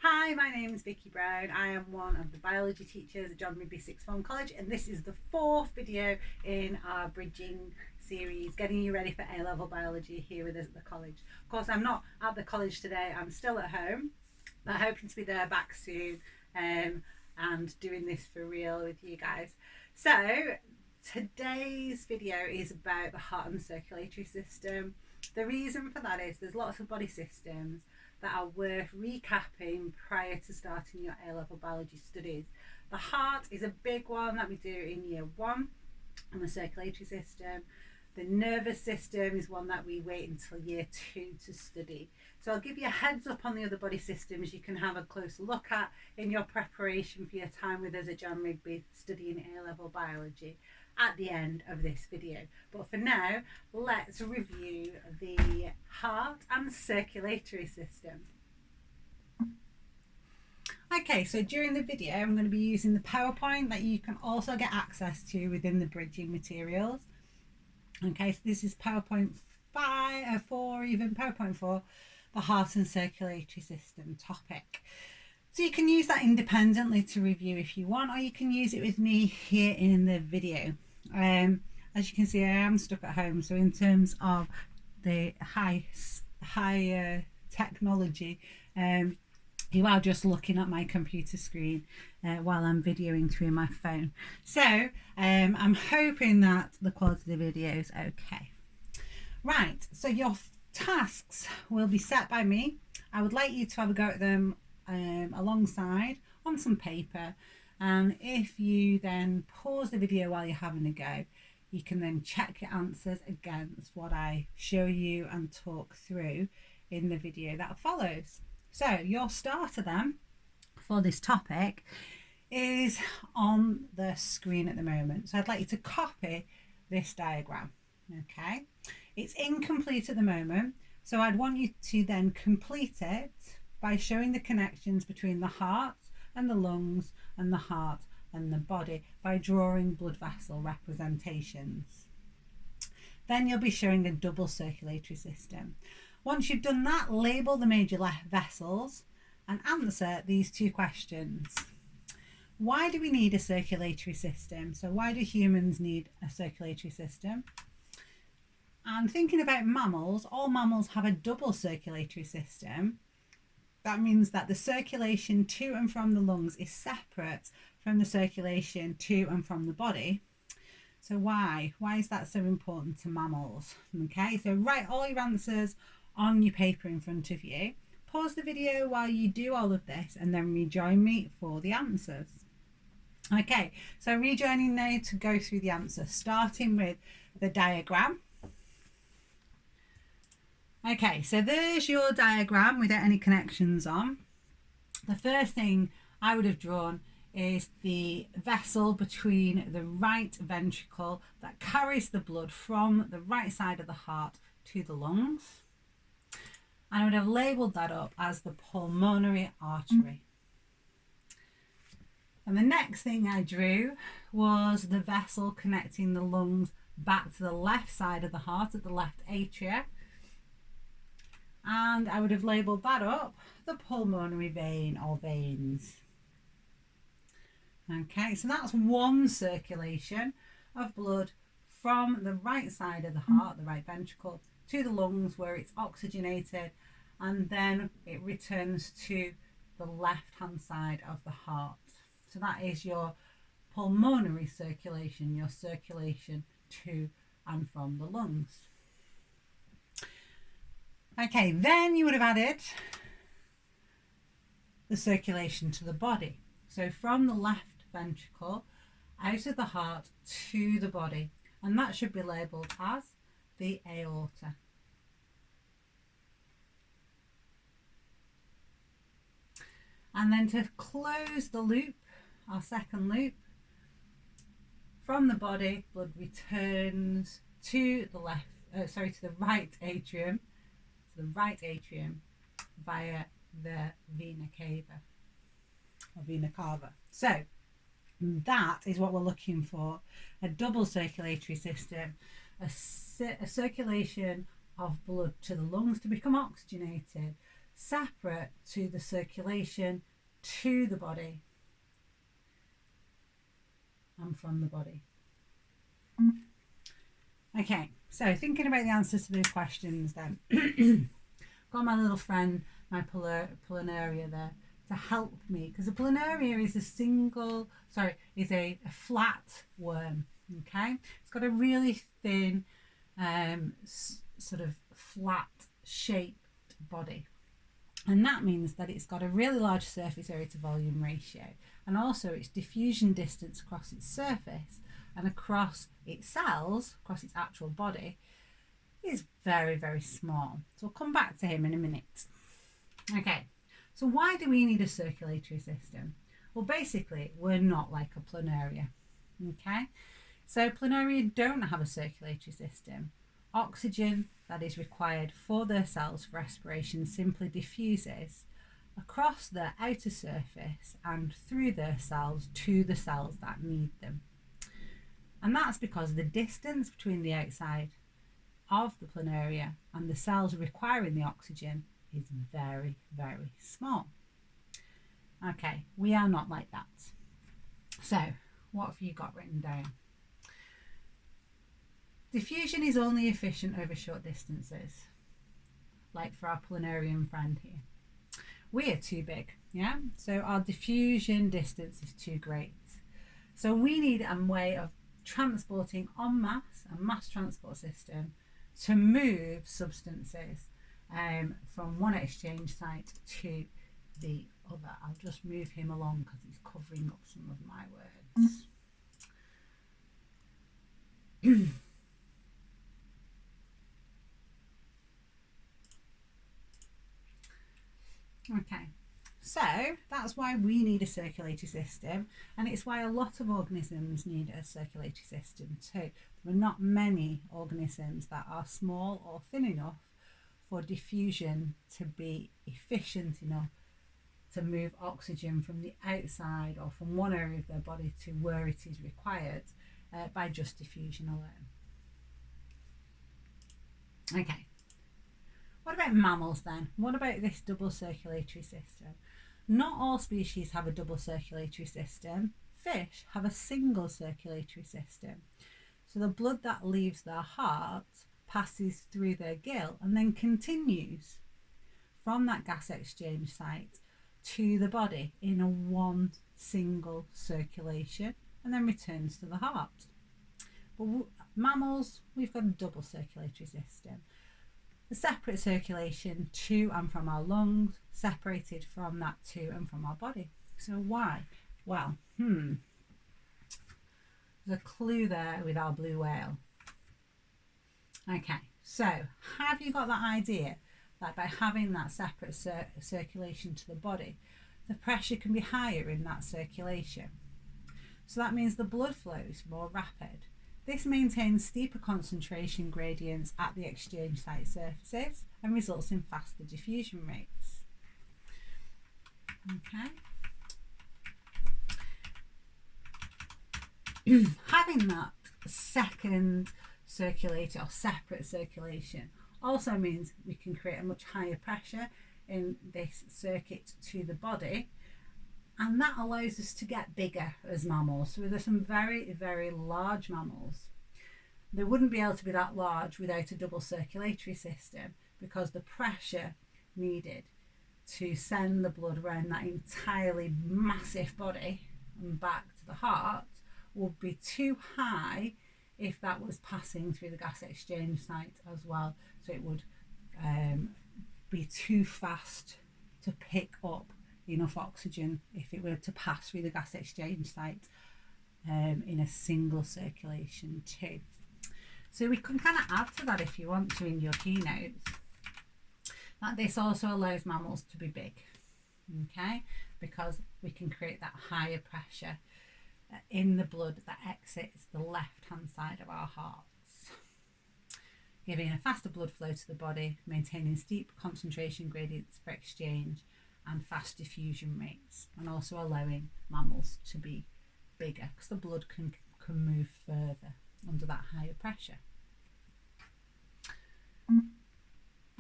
Hi, my name is Vicky Brown. I am one of the biology teachers at John Rigby Sixth Form College, and this is the fourth video in our bridging series, getting you ready for A-level biology here with us at the college. Of course, I'm not at the college today, I'm still at home, but hoping to be there back soon and doing this for real with you guys. So, today's video is about the heart and circulatory system. The reason for that is there's lots of body systems that are worth recapping prior to starting your A-level biology studies. The heart is a big one that we do in year one, and the circulatory system. The nervous system is one that we wait until year two to study. So I'll give you a heads up on the other body systems you can have a closer look at in your preparation for your time with us at John Rigby studying A-level biology at the end of this video. But for now, let's review the heart and circulatory system. Okay, so during the video I'm going to be using the PowerPoint that you can also get access to within the bridging materials. Okay, so this is PowerPoint 4, even PowerPoint 4, the heart and circulatory system topic. So you can use that independently to review if you want, or you can use it with me here in the video. As you can see, I am stuck at home, so in terms of the high technology, you are just looking at my computer screen while I'm videoing through my phone. So I'm hoping that the quality of the video is okay. Right, so your tasks will be set by me. I would like you to have a go at them alongside on some paper, and if you then pause the video while you're having a go, you can then check your answers against what I show you and talk through in the video that follows. So your starter then for this topic is on the screen at the moment. So I'd like you to copy this diagram. Okay, it's incomplete at the moment, so I'd want you to then complete it by showing the connections between the heart and the lungs and the heart and the body by drawing blood vessel representations. Then you'll be showing a double circulatory system. Once you've done that, label the major vessels and answer these two questions. Why do we need a circulatory system? So why do humans need a circulatory system? And thinking about mammals, all mammals have a double circulatory system. That means that the circulation to and from the lungs is separate from the circulation to and from the body. So why? Why is that so important to mammals? Okay, so write all your answers on your paper in front of you. Pause the video while you do all of this and then rejoin me for the answers. Okay, so rejoining now to go through the answers, starting with the diagram. Okay, so there's your diagram without any connections on. The first thing I would have drawn is the vessel between the right ventricle that carries the blood from the right side of the heart to the lungs. I would have labelled that up as the pulmonary artery. And the next thing I drew was the vessel connecting the lungs back to the left side of the heart at the left atria. And I would have labelled that up the pulmonary vein or veins. Okay, so that's one circulation of blood from the right side of the heart, the right ventricle, to the lungs where it's oxygenated, and then it returns to the left hand side of the heart. So that is your pulmonary circulation, your circulation to and from the lungs. Okay, then you would have added the circulation to the body. So from the left ventricle out of the heart to the body, and that should be labelled as the aorta. And then to close the loop, our second loop, from the body, blood returns to the right atrium, via the vena cava or vena cava. So that is what we're looking for: a double circulatory system, a circulation of blood to the lungs to become oxygenated, separate to the circulation to the body and from the body. Okay, so thinking about the answers to those questions then. Got my little friend, my planaria there, to help me, because a planaria is a flat worm. Okay, it's got a really thin, sort of flat shaped body, and that means that it's got a really large surface area to volume ratio, and also its diffusion distance across its surface and across its cells, across its actual body, is very, very small. So we'll come back to him in a minute. Okay, so why do we need a circulatory system? Well, basically, we're not like a planaria. Okay, so planaria don't have a circulatory system. Oxygen that is required for their cells for respiration simply diffuses across their outer surface and through their cells to the cells that need them. And that's because the distance between the outside of the planaria and the cells requiring the oxygen is very, very small. Okay, we are not like that. So, what have you got written down? Diffusion is only efficient over short distances, like for our planarian friend here. We are too big, yeah? So our diffusion distance is too great. So we need a way of transporting en masse, a mass transport system, to move substances from one exchange site to the other. I'll just move him along because he's covering up some of my words. Okay, so that's why we need a circulatory system, and it's why a lot of organisms need a circulatory system too. There are not many organisms that are small or thin enough for diffusion to be efficient enough to move oxygen from the outside or from one area of their body to where it is required by just diffusion alone. Okay. What about mammals then? What about this double circulatory system? Not all species have a double circulatory system. Fish have a single circulatory system. So the blood that leaves their heart passes through their gill and then continues from that gas exchange site to the body in a one single circulation and then returns to the heart. But mammals, we've got a double circulatory system. The separate circulation to and from our lungs, separated from that to and from our body. So why? Well, there's a clue there with our blue whale. Okay, so have you got that idea that by having that separate circulation to the body, the pressure can be higher in that circulation? So that means the blood flow is more rapid. This maintains steeper concentration gradients at the exchange site surfaces and results in faster diffusion rates. Okay. Having that second circulator or separate circulation also means we can create a much higher pressure in this circuit to the body, and that allows us to get bigger as mammals. So there's some very, very large mammals. They wouldn't be able to be that large without a double circulatory system, because the pressure needed to send the blood around that entirely massive body and back to the heart would be too high if that was passing through the gas exchange site as well. So it would be too fast to pick up enough oxygen if it were to pass through the gas exchange site in a single circulation too. So we can kind of add to that if you want to in your keynotes, that this also allows mammals to be big, okay, because we can create that higher pressure in the blood that exits the left hand side of our hearts, giving a faster blood flow to the body, maintaining steep concentration gradients for exchange and fast diffusion rates, and also allowing mammals to be bigger because the blood can move further under that higher pressure.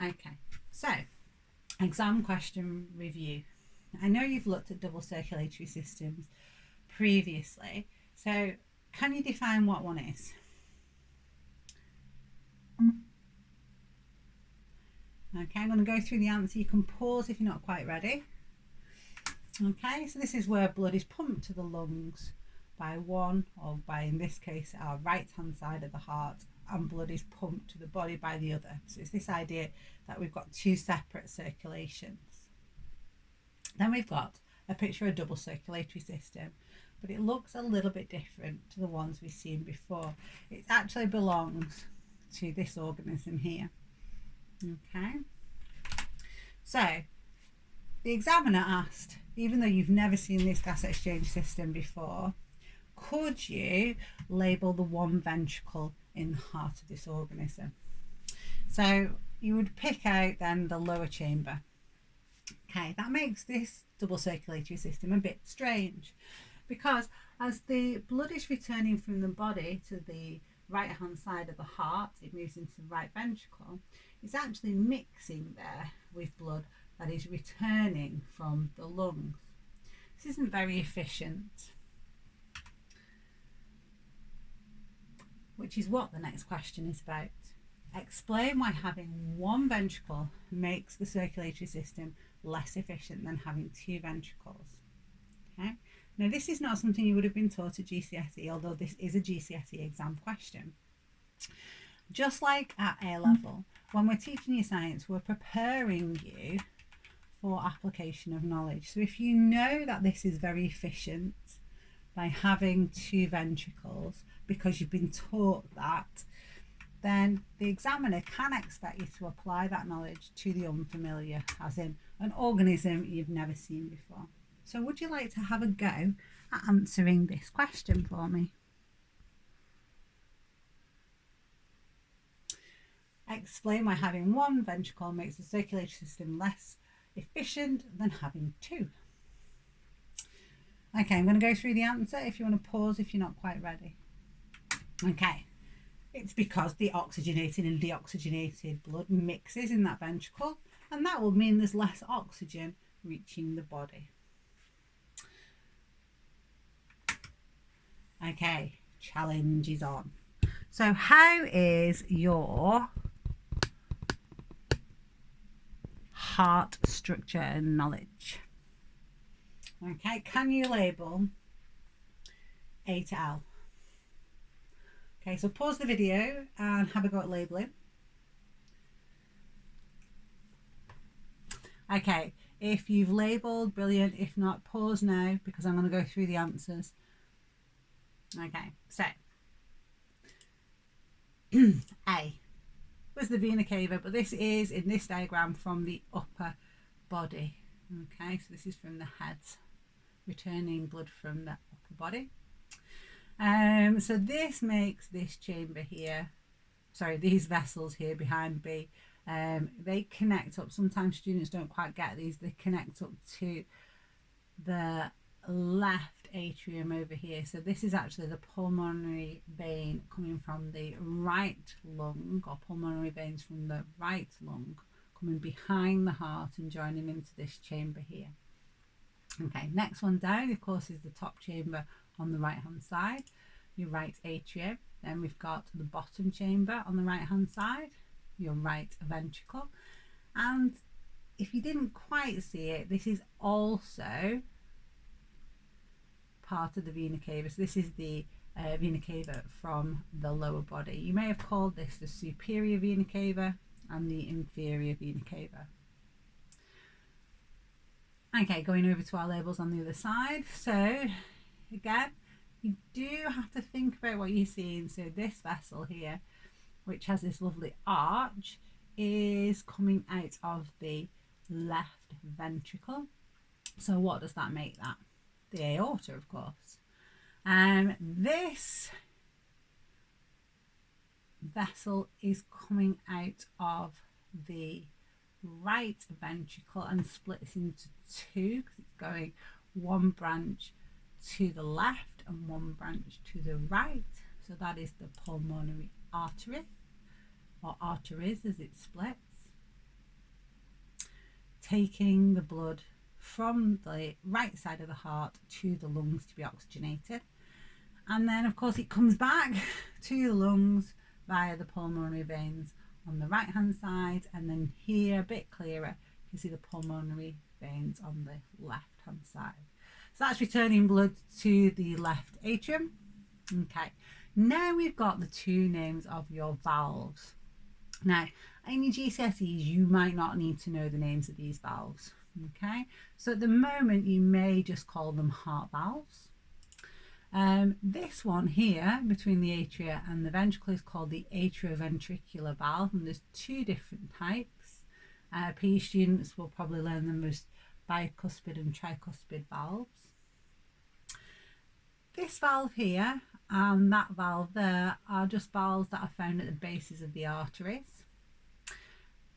Okay, so Exam question review. I know you've looked at double circulatory systems previously, so can you define what one is? Okay, I'm going to go through the answer. You can pause if you're not quite ready. Okay, so this is where blood is pumped to the lungs by one, or by, in this case, our right hand side of the heart, and blood is pumped to the body by the other. So it's this idea that we've got two separate circulations. Then we've got a picture of a double circulatory system, but it looks a little bit different to the ones we've seen before. It actually belongs to this organism here. Okay, so the examiner asked, even though you've never seen this gas exchange system before, could you label the one ventricle in the heart of this organism? So you would pick out then the lower chamber. Okay, that makes this double circulatory system a bit strange, because as the blood is returning from the body to the right hand side of the heart, it moves into the right ventricle. It's actually mixing there with blood that is returning from the lungs. This isn't very efficient, which is what the next question is about. Explain why having one ventricle makes the circulatory system less efficient than having two ventricles. Okay. Now, this is not something you would have been taught at GCSE, although this is a GCSE exam question. Just like at A level, when we're teaching you science, we're preparing you for application of knowledge. So if you know that this is very efficient by having two ventricles because you've been taught that, then the examiner can expect you to apply that knowledge to the unfamiliar, as in an organism you've never seen before. So would you like to have a go at answering this question for me? Explain why having one ventricle makes the circulatory system less efficient than having two. Okay, I'm going to go through the answer if you want to pause if you're not quite ready. Okay, it's because the oxygenated and deoxygenated blood mixes in that ventricle, and that will mean there's less oxygen reaching the body. Okay, challenge is on. So how is your heart structure and knowledge? Okay, can you label A to L? Okay, so pause the video and have a go at labelling. Okay, if you've labelled, brilliant. If not, pause now because I'm going to go through the answers. Okay, so A was the vena cava, but this is in this diagram from the upper body. Okay, so this is from the head, returning blood from the upper body. So this makes this chamber here, sorry, these vessels here behind B, they connect up. Sometimes students don't quite get these. They connect up to the left atrium over here. So this is actually the pulmonary vein coming from the right lung, or pulmonary veins from the right lung coming behind the heart and joining into this chamber here. Okay, next one down, of course, is the top chamber on the right hand side, your right atrium. Then we've got the bottom chamber on the right hand side, your right ventricle. And if you didn't quite see it, this is also part of the vena cava. So this is the vena cava from the lower body. You may have called this the superior vena cava and the inferior vena cava. Okay, going over to our labels on the other side. So again, you do have to think about what you're seeing. So this vessel here, which has this lovely arch, is coming out of the left ventricle. So what does that make that? The aorta, of course. This vessel is coming out of the right ventricle and splits into two because it's going one branch to the left and one branch to the right. So that is the pulmonary artery, or arteries as it splits. taking the blood from the right side of the heart to the lungs to be oxygenated. And then of course it comes back to the lungs via the pulmonary veins on the right hand side, and then here a bit clearer you can see the pulmonary veins on the left hand side. So that's returning blood to the left atrium. Okay, now we've got the two names of your valves. Now in your GCSEs you might not need to know the names of these valves. Okay, so at the moment you may just call them heart valves. This one here between the atria and the ventricle is called the atrioventricular valve, and there's two different types. PE students will probably learn them as bicuspid and tricuspid valves. This valve here and that valve there are just valves that are found at the bases of the arteries.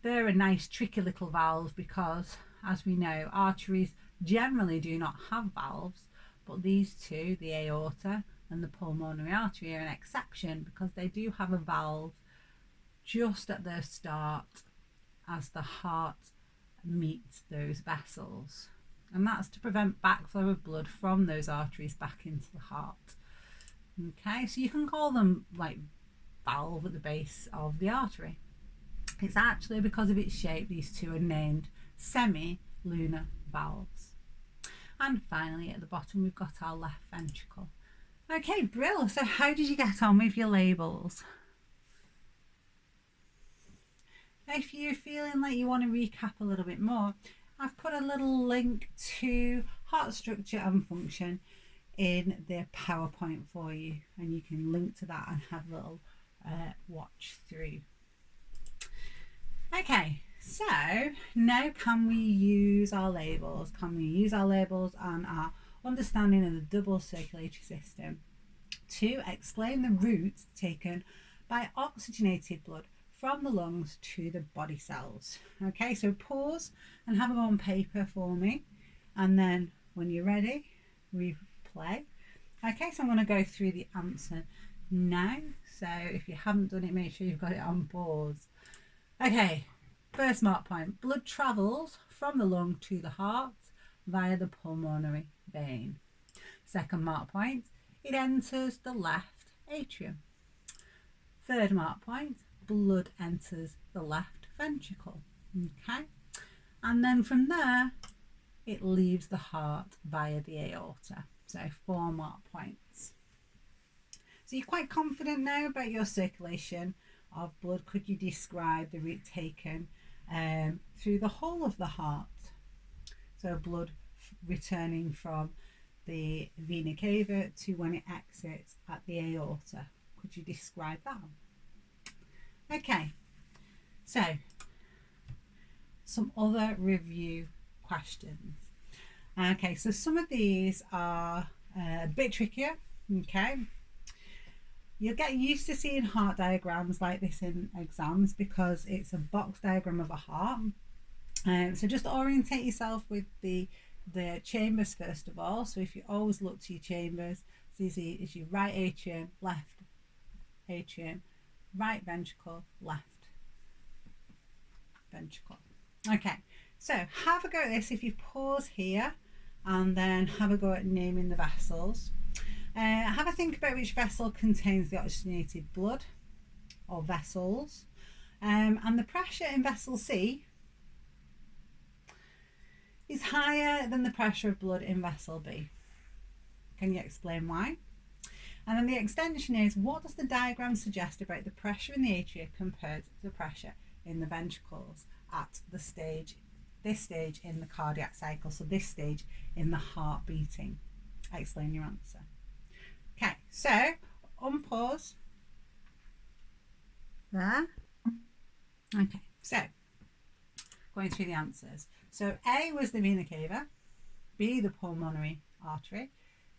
They're a nice tricky little valves because, as we know, arteries generally do not have valves, but these two, the aorta and the pulmonary artery, are an exception because they do have a valve just at their start as the heart meets those vessels, and that's to prevent backflow of blood from those arteries back into the heart. Okay, so you can call them like valve at the base of the artery. It's actually because of its shape these two are named semi-lunar valves. And finally at the bottom we've got our left ventricle. Okay, brill. So how did you get on with your labels? If you're feeling like you want to recap a little bit more, I've put a little link to heart structure and function in the PowerPoint for you, and you can link to that and have a little watch through. Okay, so now can we use our labels? Can we use our labels and our understanding of the double circulatory system to explain the routes taken by oxygenated blood from the lungs to the body cells? Okay, so pause and have them on paper for me, and then when you're ready, replay. Okay, so I'm going to go through the answer now. So if you haven't done it, make sure you've got it on pause. Okay, first mark point. Blood travels from the lung to the heart via the pulmonary vein. Second mark point. It enters the left atrium. Third mark point. Blood enters the left ventricle. Okay, and then from there it leaves the heart via the aorta. So 4 mark points. So you're quite confident now about your circulation of blood. Could you describe the route taken through the whole of the heart? So blood returning from the vena cava to when it exits at the aorta. Could you describe that? Okay, so some other review questions. Okay, so some of these are a bit trickier. Okay, you'll get used to seeing heart diagrams like this in exams because it's a box diagram of a heart. So just orientate yourself with the chambers first of all. So if you always look to your chambers, it's easy as your right atrium, left atrium, right ventricle, left ventricle. Okay, so have a go at this if you pause here and then have a go at naming the vessels. Have a think about which vessel contains the oxygenated blood or vessels, and the pressure in vessel C is higher than the pressure of blood in vessel B. Can you explain why? And then the extension is, what does the diagram suggest about the pressure in the atria compared to the pressure in the ventricles at this stage in the cardiac cycle, so this stage in the heart beating? Explain your answer. Okay, so unpause there. Okay, so going through the answers. So A was the vena cava, B the pulmonary artery,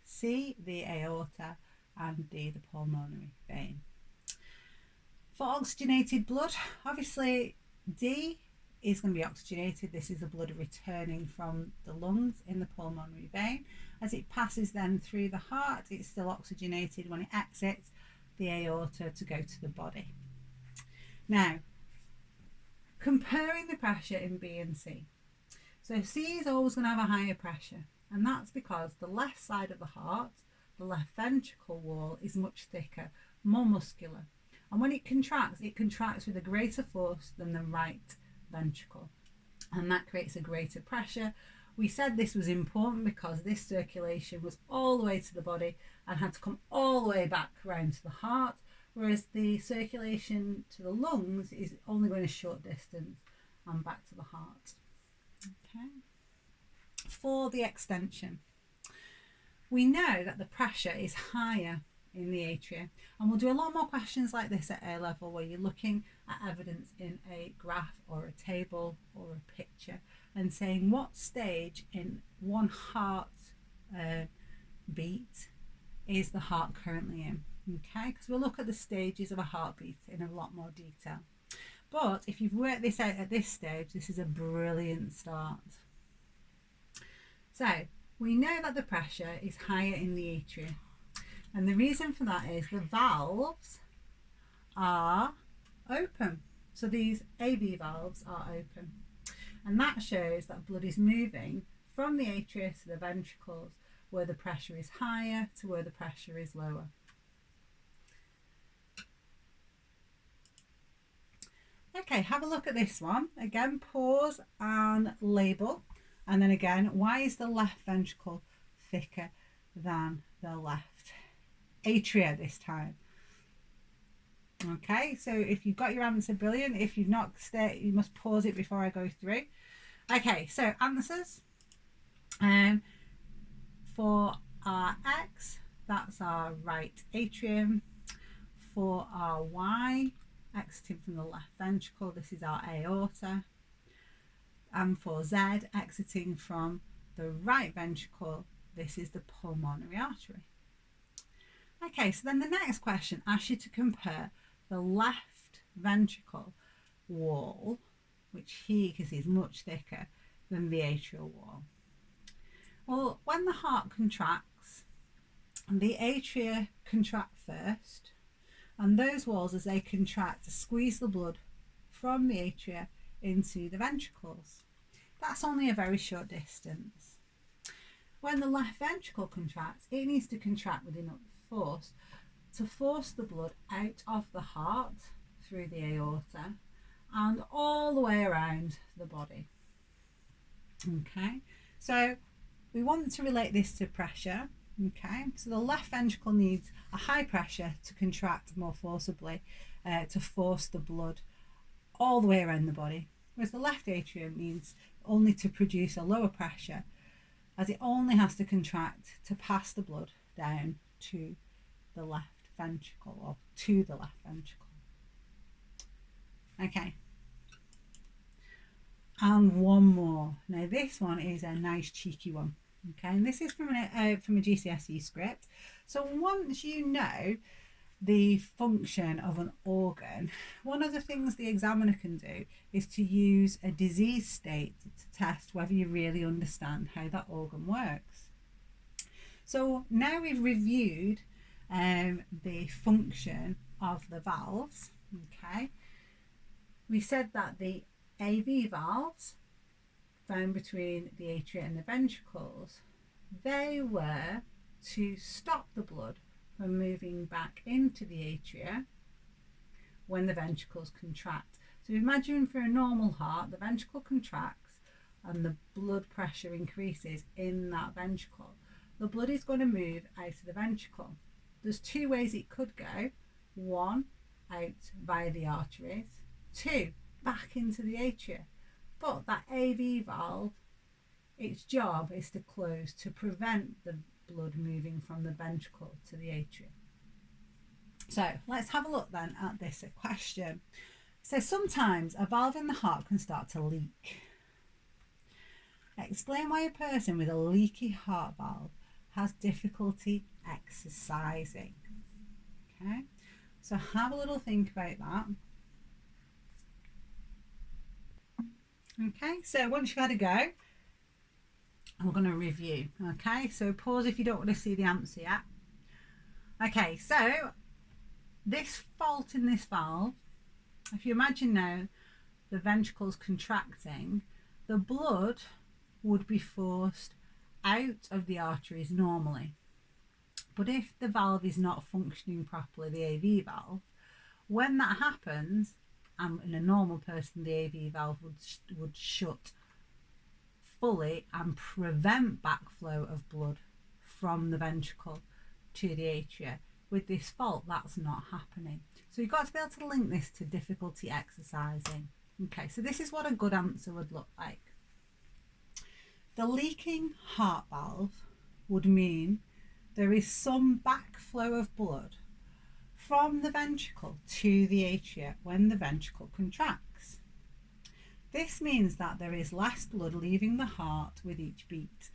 C the aorta, and D the pulmonary vein. For oxygenated blood, obviously D is going to be oxygenated. This is the blood returning from the lungs in the pulmonary vein. As it passes then through the heart, it's still oxygenated when it exits the aorta to go to the body. Now, comparing the pressure in B and C. So C is always going to have a higher pressure, and that's because the left side of the heart, the left ventricle wall, is much thicker, more muscular. And when it contracts with a greater force than the right ventricle, and that creates a greater pressure. We said this was important because this circulation was all the way to the body and had to come all the way back around to the heart, whereas the circulation to the lungs is only going a short distance and back to the heart. Okay. For the extension, we know that the pressure is higher in the atria, and we'll do a lot more questions like this at A level, where you're looking at evidence in a graph or a table or a picture and saying what stage in one heart beat is the heart currently in. Okay, because we'll look at the stages of a heartbeat in a lot more detail. But if you've worked this out at this stage, this is a brilliant start. So we know that the pressure is higher in the atria, and the reason for that is the valves are open. So these AV valves are open, and that shows that blood is moving from the atria to the ventricles, where the pressure is higher to where the pressure is lower. Okay, have a look at this one. Again, pause and label. And then again, why is the left ventricle thicker than the left atria this time? Okay, so if you've got your answer, brilliant. If you've not, you must pause it before I go through. Okay, so answers. For our X, that's our right atrium. For our Y, exiting from the left ventricle, this is our aorta. And for Z, exiting from the right ventricle, this is the pulmonary artery. Okay, so then the next question asks you to compare the left ventricle wall, which here you can see is much thicker than the atrial wall. Well, when the heart contracts, the atria contract first, and those walls, as they contract, squeeze the blood from the atria into the ventricles. That's only a very short distance. When the left ventricle contracts, it needs to contract with enough force to force the blood out of the heart through the aorta and all the way around the body. Okay, so we want to relate this to pressure. Okay, so the left ventricle needs a high pressure to contract more forcibly to force the blood all the way around the body, whereas the left atrium needs only to produce a lower pressure, as it only has to contract to pass the blood down to the left ventricle, or to the left ventricle. Okay, and one more. Now this one is a nice cheeky one. Okay, and this is from a GCSE script. So once you know the function of an organ, one of the things the examiner can do is to use a disease state to test whether you really understand how that organ works. So now we've reviewed the function of the valves. Okay, we said that the AV valves found between the atria and the ventricles, they were to stop the blood from moving back into the atria when the ventricles contract. So imagine for a normal heart, the ventricle contracts and the blood pressure increases in that ventricle. The blood is going to move out of the ventricle. There's two ways it could go. One, out via the arteries. Two, back into the atria. But that AV valve, its job is to close to prevent the blood moving from the ventricle to the atria. So let's have a look then at this question. So sometimes a valve in the heart can start to leak. Explain why a person with a leaky heart valve has difficulty exercising. Okay, so have a little think about that. Okay, so once you've had a go, we're going to review. Okay, so pause if you don't want to see the answer yet. Okay, so this fault in this valve, if you imagine now the ventricles contracting, the blood would be forced out of the arteries normally. But if the valve is not functioning properly, the AV valve, when that happens, in a normal person, the AV valve would shut fully and prevent backflow of blood from the ventricle to the atria. With this fault, that's not happening. So you've got to be able to link this to difficulty exercising. Okay, so this is what a good answer would look like. The leaking heart valve would mean there is some backflow of blood from the ventricle to the atria when the ventricle contracts. This means that there is less blood leaving the heart with each beat.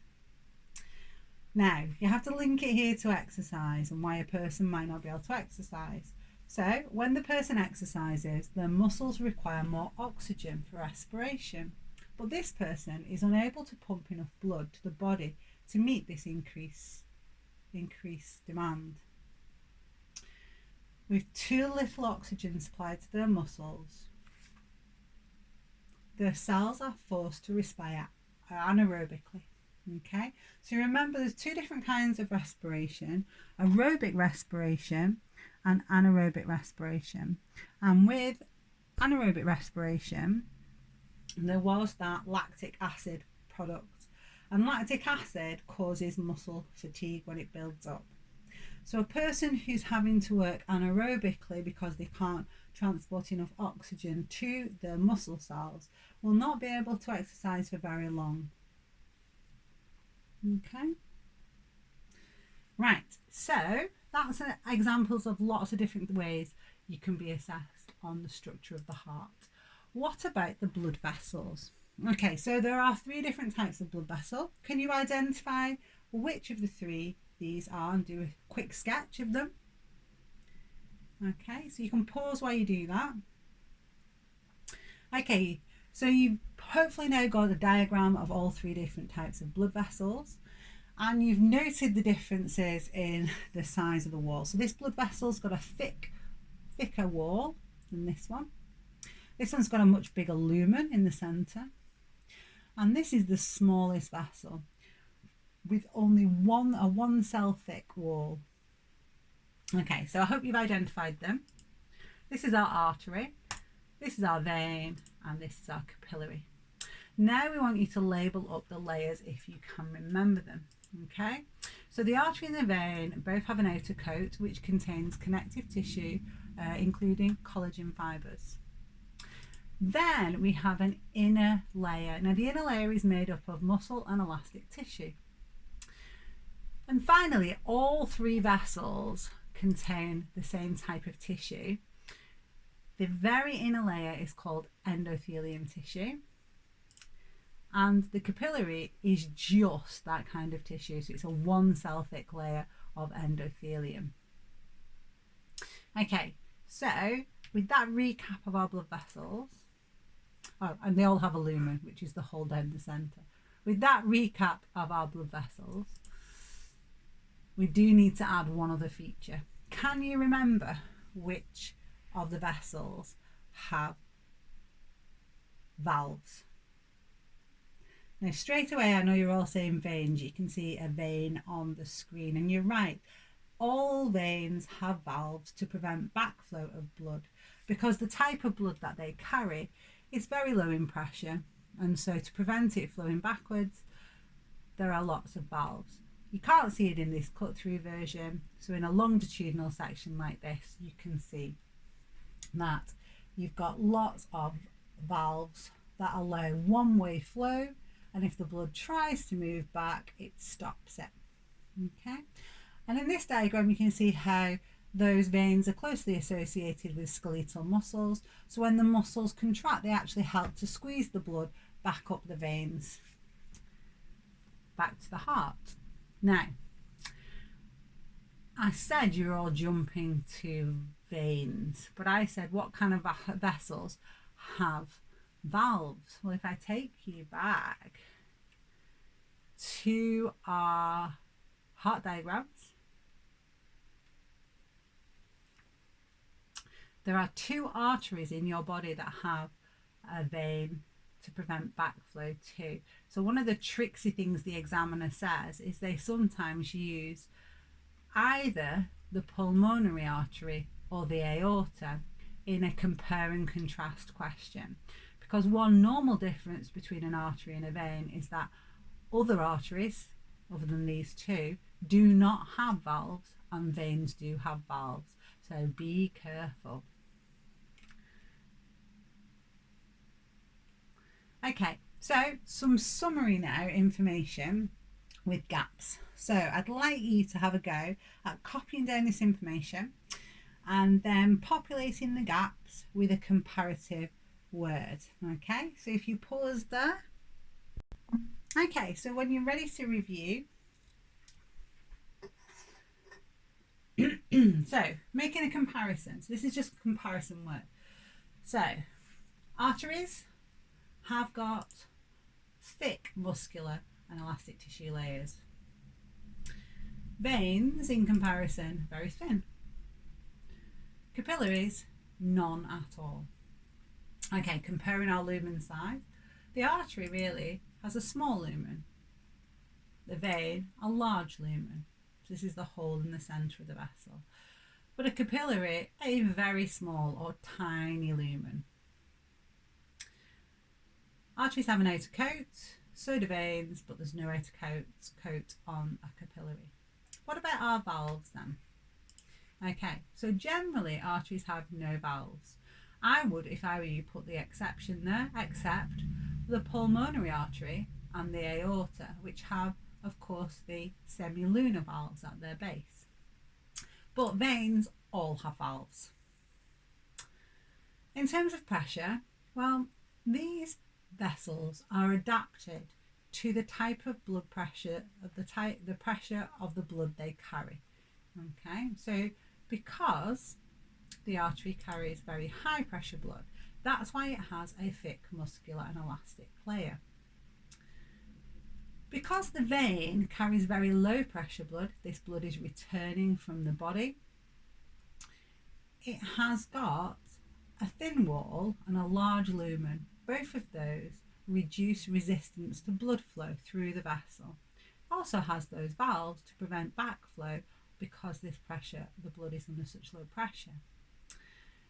Now, you have to link it here to exercise and why a person might not be able to exercise. So, when the person exercises, their muscles require more oxygen for respiration. But this person is unable to pump enough blood to the body to meet this increased demand. With too little oxygen supplied to their muscles, their cells are forced to respire anaerobically. Okay, so remember there's two different kinds of respiration: aerobic respiration and anaerobic respiration. And with anaerobic respiration, there was that lactic acid product, and lactic acid causes muscle fatigue when it builds up. So a person who's having to work anaerobically because they can't transport enough oxygen to their muscle cells will not be able to exercise for very long. Okay, right, so that's examples of lots of different ways you can be assessed on the structure of the heart. What about the blood vessels? Okay, so there are 3 different types of blood vessel. Can you identify which of the 3 these are and do a quick sketch of them? Okay, so you can pause while you do that. Okay, so you've hopefully now got a diagram of all 3 different types of blood vessels, and you've noted the differences in the size of the wall. So this blood vessel's got a thicker wall than this one. This one's got a much bigger lumen in the centre, and this is the smallest vessel with only a 1 cell thick wall. Okay, so I hope you've identified them. This is our artery, this is our vein, and this is our capillary. Now we want you to label up the layers if you can remember them. Okay, so the artery and the vein both have an outer coat which contains connective tissue, including collagen fibres. Then we have an inner layer. Now the inner layer is made up of muscle and elastic tissue. And finally, all 3 vessels contain the same type of tissue. The very inner layer is called endothelium tissue, and the capillary is just that kind of tissue, so it's a 1 cell thick layer of endothelium. Okay, so with that recap of our blood vessels, and they all have a lumen, which is the hole down the centre. With that recap of our blood vessels, we do need to add one other feature. Can you remember which of the vessels have valves? Now straight away, I know you're all saying veins. You can see a vein on the screen, and you're right. All veins have valves to prevent backflow of blood, because the type of blood that they carry is very low in pressure, and so to prevent it flowing backwards, there are lots of valves. You can't see it in this cut through version, so in a longitudinal section like this, you can see that you've got lots of valves that allow one-way flow, and if the blood tries to move back, it stops it. Okay, and in this diagram you can see how those veins are closely associated with skeletal muscles, so when the muscles contract, they actually help to squeeze the blood back up the veins, back to the heart. Now, I said you're all jumping to veins, but I said what kind of vessels have valves? Well, if I take you back to our heart diagrams, there are 2 arteries in your body that have a vein to prevent backflow too. So one of the tricksy things the examiner says is they sometimes use either the pulmonary artery or the aorta in a compare and contrast question, because one normal difference between an artery and a vein is that other arteries other than these two do not have valves and veins do have valves, so be careful. Okay, so some summary now information with gaps. So I'd like you to have a go at copying down this information and then populating the gaps with a comparative word. Okay, so if you pause there. Okay, so when you're ready to review, so making a comparison. So this is just comparison work. So arteries have got thick muscular and elastic tissue layers. Veins, in comparison, very thin. Capillaries, none at all. Okay, comparing our lumen size, the artery really has a small lumen. The vein, a large lumen. So this is the hole in the centre of the vessel. But a capillary, a very small or tiny lumen. Arteries have an outer coat, so do veins, but there's no outer coat on a capillary. What about our valves then? Okay, so generally arteries have no valves. I would, if I were you, put the exception there, except the pulmonary artery and the aorta, which have, of course, the semilunar valves at their base. But veins all have valves. In terms of pressure, well, these vessels are adapted to the type of blood pressure, the pressure of the blood they carry. Okay, so because the artery carries very high pressure blood, that's why it has a thick muscular and elastic layer. Because the vein carries very low pressure blood, this blood is returning from the body, it has got a thin wall and a large lumen. Both of those reduce resistance to blood flow through the vessel. It also has those valves to prevent backflow because this pressure, the blood is under such low pressure.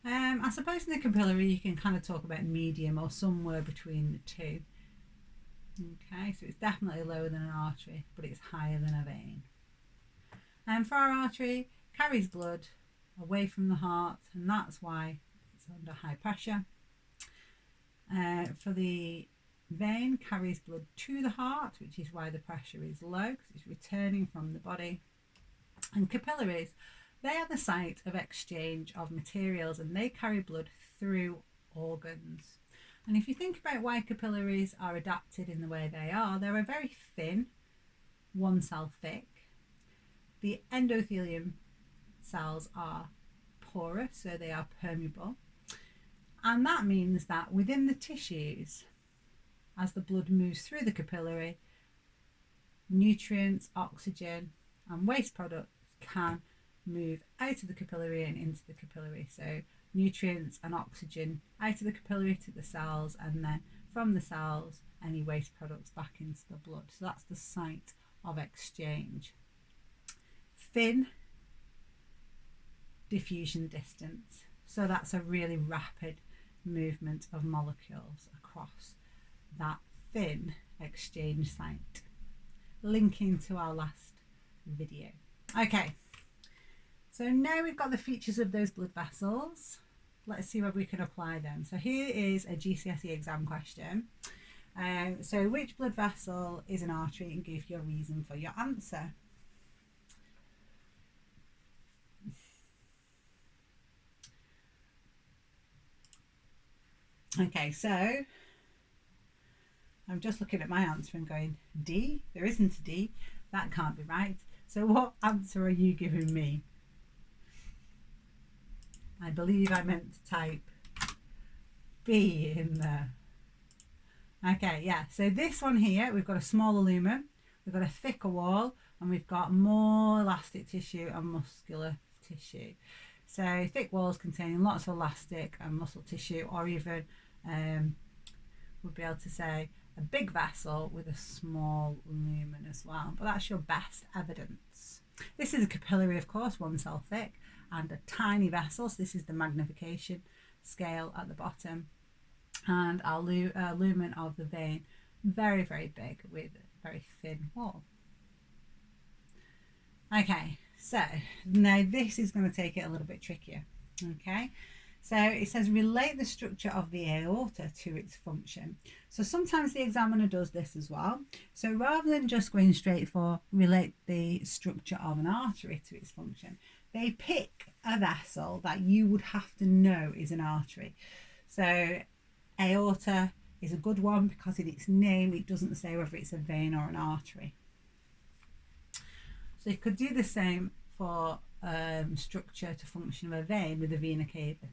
I suppose in the capillary you can kind of talk about medium or somewhere between the two. Okay, so it's definitely lower than an artery, but it's higher than a vein. And for our artery, carries blood away from the heart, and that's why it's under high pressure. For the vein, carries blood to the heart, which is why the pressure is low, because it's returning from the body. And capillaries, they are the site of exchange of materials, and they carry blood through organs. And if you think about why capillaries are adapted in the way they are, they're a very thin, one cell thick. The endothelium cells are porous, so they are permeable. And that means that within the tissues, as the blood moves through the capillary, nutrients, oxygen, and waste products can move out of the capillary and into the capillary. So nutrients and oxygen out of the capillary to the cells, and then from the cells any waste products back into the blood. So that's the site of exchange. Thin diffusion distance, so that's a really rapid movement of molecules across that thin exchange site, linking to our last video. Okay, so now we've got the features of those blood vessels. Let's see whether we can apply them. So here is a GCSE exam question. So which blood vessel is an artery, and give your reason for your answer. Okay, so I'm just looking at my answer and going, D? There isn't a D. That can't be right. So what answer are you giving me? I believe I meant to type B in there. Okay, yeah, so this one here, we've got a smaller lumen, we've got a thicker wall, and we've got more elastic tissue and muscular tissue. So thick walls containing lots of elastic and muscle tissue, or even would be able to say a big vessel with a small lumen as well, but that's your best evidence. This is a capillary, of course, 1 cell thick, and a tiny vessel, so this is the magnification scale at the bottom, and our lumen of the vein, very, very big with a very thin wall. Okay, so now this is going to take it a little bit trickier. Okay, so it says relate the structure of the aorta to its function. So sometimes the examiner does this as well. So rather than just going straight for relate the structure of an artery to its function, they pick a vessel that you would have to know is an artery. So aorta is a good one because in its name it doesn't say whether it's a vein or an artery. So you could do the same for structure to function of a vein with a vena cava.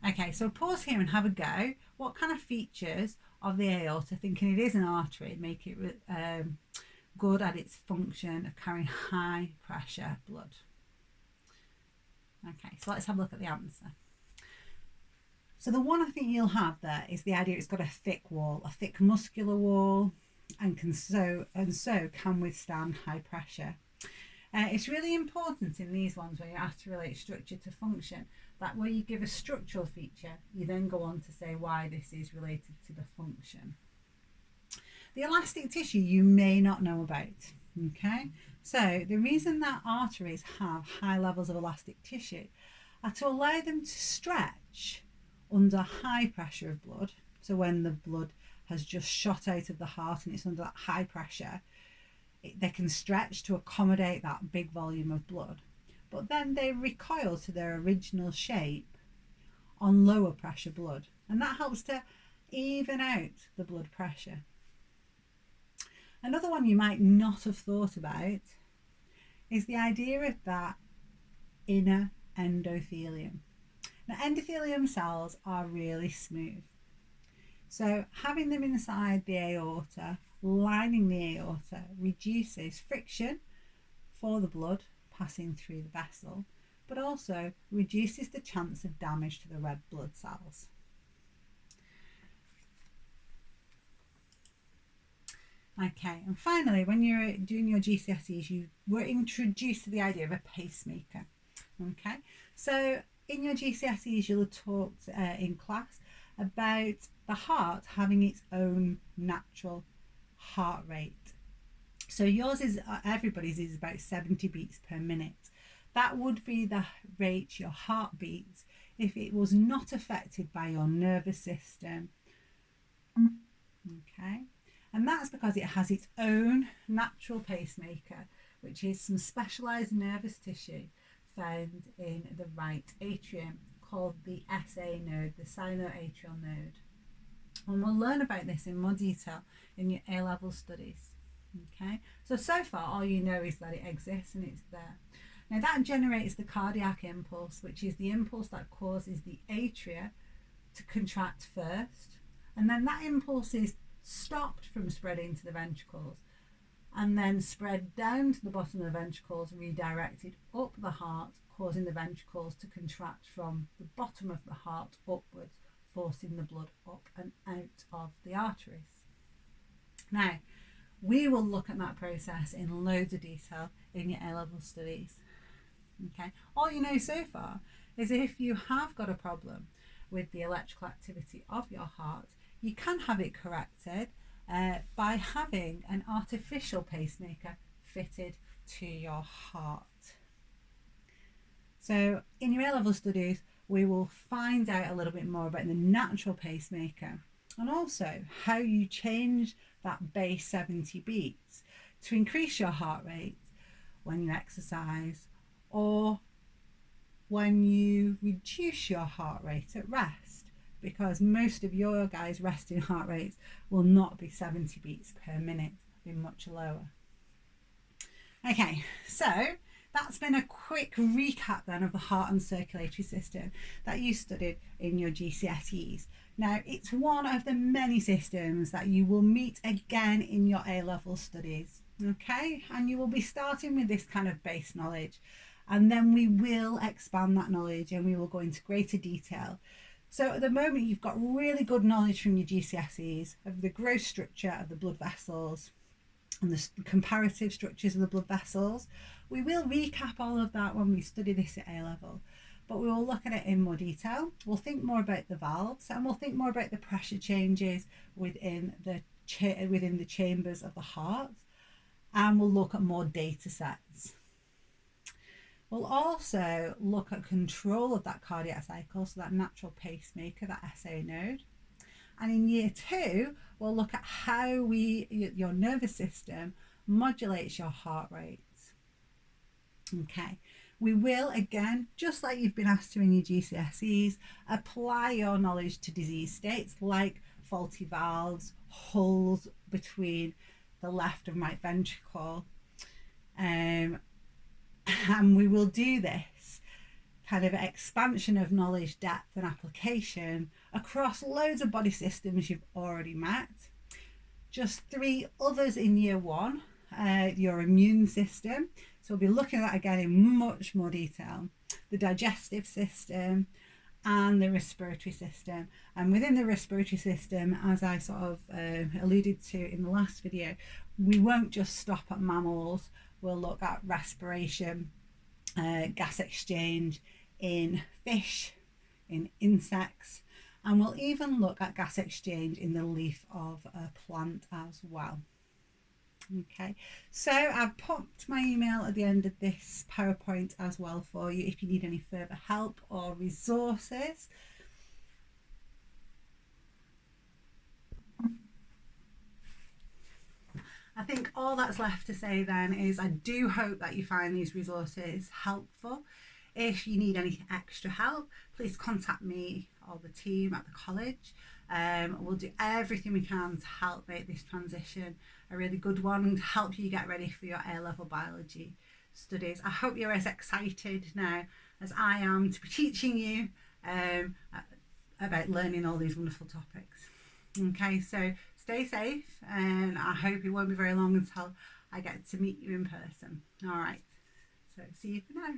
Okay, so pause here and have a go. What kind of features of the aorta, thinking it is an artery, make it good at its function of carrying high pressure blood? Okay, so let's have a look at the answer. So the one I think you'll have there is the idea it's got a thick wall, a thick muscular wall, and so can withstand high pressure. It's really important in these ones when you have to relate structure to function that where you give a structural feature, you then go on to say why this is related to the function. The elastic tissue you may not know about. Okay, so the reason that arteries have high levels of elastic tissue are to allow them to stretch under high pressure of blood. So when the blood has just shot out of the heart and it's under that high pressure, they can stretch to accommodate that big volume of blood, but then they recoil to their original shape on lower pressure blood, and that helps to even out the blood pressure. Another one you might not have thought about is the idea of that inner endothelium. Now, endothelium cells are really smooth, so having them inside the aorta, lining the aorta, reduces friction for the blood passing through the vessel, but also reduces the chance of damage to the red blood cells. Okay, and finally, when you're doing your GCSEs, you were introduced to the idea of a pacemaker. Okay, so in your GCSEs, you'll have talked in class about the heart having its own natural heart rate. So yours is, everybody's is about 70 beats per minute. That would be the rate your heart beats if it was not affected by your nervous system. Okay, and that's because it has its own natural pacemaker, which is some specialised nervous tissue found in the right atrium called the SA node, the sinoatrial node. And we'll learn about this in more detail in your A-level studies. Okay, so far all you know is that it exists and it's there. Now that generates the cardiac impulse, which is the impulse that causes the atria to contract first, and then that impulse is stopped from spreading to the ventricles and then spread down to the bottom of the ventricles, redirected up the heart, causing the ventricles to contract from the bottom of the heart upwards, forcing the blood up and out of the arteries. Now, we will look at that process in loads of detail in your A-level studies. Okay, all you know so far is if you have got a problem with the electrical activity of your heart, you can have it corrected by having an artificial pacemaker fitted to your heart. So in your A-level studies, we will find out a little bit more about the natural pacemaker and also how you change that base 70 beats to increase your heart rate when you exercise or when you reduce your heart rate at rest, because most of your guys' resting heart rates will not be 70 beats per minute, be much lower. Okay, so that's been a quick recap then of the heart and circulatory system that you studied in your GCSEs. Now, it's one of the many systems that you will meet again in your A-level studies, okay? And you will be starting with this kind of base knowledge, and then we will expand that knowledge and we will go into greater detail So at the moment, you've got really good knowledge from your GCSEs of the growth structure of the blood vessels and the comparative structures of the blood vessels. We will recap all of that when we study this at A level, but we will look at it in more detail. We'll think more about the valves, and we'll think more about the pressure changes within the chambers of the heart, and we'll look at more data sets. We'll also look at control of that cardiac cycle, so that natural pacemaker, that SA node. And in year 2, we'll look at how your nervous system modulates your heart rate. Okay, we will, again, just like you've been asked to in your GCSEs, apply your knowledge to disease states like faulty valves, holes between the left and right ventricle. And we will do this kind of expansion of knowledge, depth and application across loads of body systems you've already met. Just 3 others in year 1, your immune system. So we'll be looking at that again in much more detail. The digestive system and the respiratory system. And within the respiratory system, as I sort of alluded to in the last video, we won't just stop at mammals. We'll look at respiration, gas exchange in fish, in insects, and we'll even look at gas exchange in the leaf of a plant as well. Okay, so I've popped my email at the end of this PowerPoint as well for you if you need any further help or resources. I think all that's left to say then is I do hope that you find these resources helpful. If you need any extra help, please contact me or the team at the college. We'll do everything we can to help make this transition a really good one and help you get ready for your A-level biology studies. I hope you're as excited now as I am to be teaching you about learning all these wonderful topics. Okay, so stay safe, and I hope it won't be very long until I get to meet you in person. All right, so see you for now.